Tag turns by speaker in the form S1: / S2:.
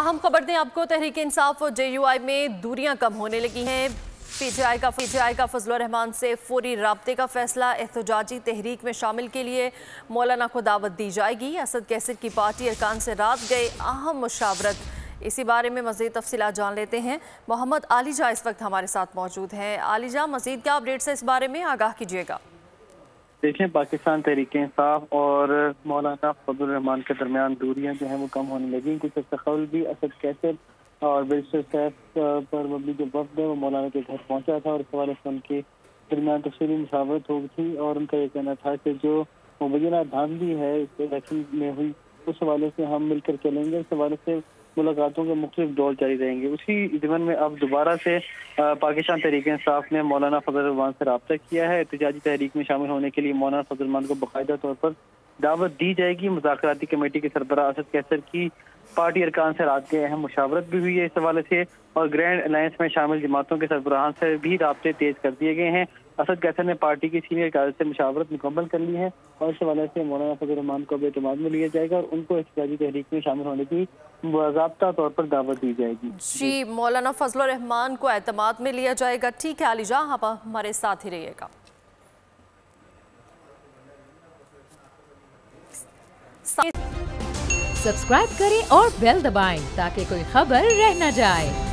S1: अहम खबर दें आपको, तहरीक इंसाफ और JUI में दूरियां कम होने लगी हैं। PTI का फजलुर रहमान से फौरी राब्ते का फैसला। एहतजाजी तहरीक में शामिल के लिए मौलाना को दावत दी जाएगी। असद कैसर की पार्टी अरकान से रात गए अहम मुशावरत। इसी बारे में मज़ीद तफसीलात जान लेते हैं। मोहम्मद आलिजा इस वक्त हमारे साथ मौजूद हैं। आलिजा, मज़ीद क्या अपडेट्स है इस बारे में, आगाह कीजिएगा।
S2: देखें, पाकिस्तान तहरीक इंसाफ और मौलाना फजलुर रहमान के दरमियान दूरियां जो हैं वो कम होने लगी। कुछ अर्सा कबल भी असद कैसर और बैरिस्टर सैफ पर मबनी जो वफ्द है वो मौलाना के घर पहुंचा था और इस हवाले से उनके दरमियान तफसीली मुशावरत हो गई थी और उनका ये कहना था कि जो मुबैना धांधली है इस इलेक्शन में हुई उस हवाले से हम मिलकर चलेंगे। इस हवाले से मुलाकातों के मुख्तलिफ दौर जारी रहेंगे। उसी ज़मन में अब दोबारा से पाकिस्तान तहरीक इंसाफ ने मौलाना फजलुर रहमान से रब्ता किया है। एहतजाजी तहरीक में शामिल होने के लिए मौलाना फजलुर रहमान को बाकायदा तौर पर दावत दी जाएगी। मुज़ाकराती कमेटी के सरबराह असद कैसर की पार्टी अरकान से रात के अहम मुशावरत भी हुई है इस हवाले से, और ग्रैंड अलायंस में शामिल जमातों के सरबराहान से भी राब्ते तेज कर दिए गए हैं। असद कैसर ने पार्टी की सीनियर कायदे से मुशावरत मुकम्मल कर ली है और इस हवाले से मौलाना फजलुर रहमान को एतमाद में लिया जाएगा और उनको एहतजाजी तहरीक में शामिल होने की बाज़ाब्ता तौर पर दावत दी जाएगी।
S1: जी, मौलाना फजलुर रहमान को एतमाद में लिया जाएगा। ठीक है आलिजा, आप हमारे साथ ही रहिएगा।
S3: सब्सक्राइब करें और बेल दबाएं ताकि कोई खबर रह न जाए।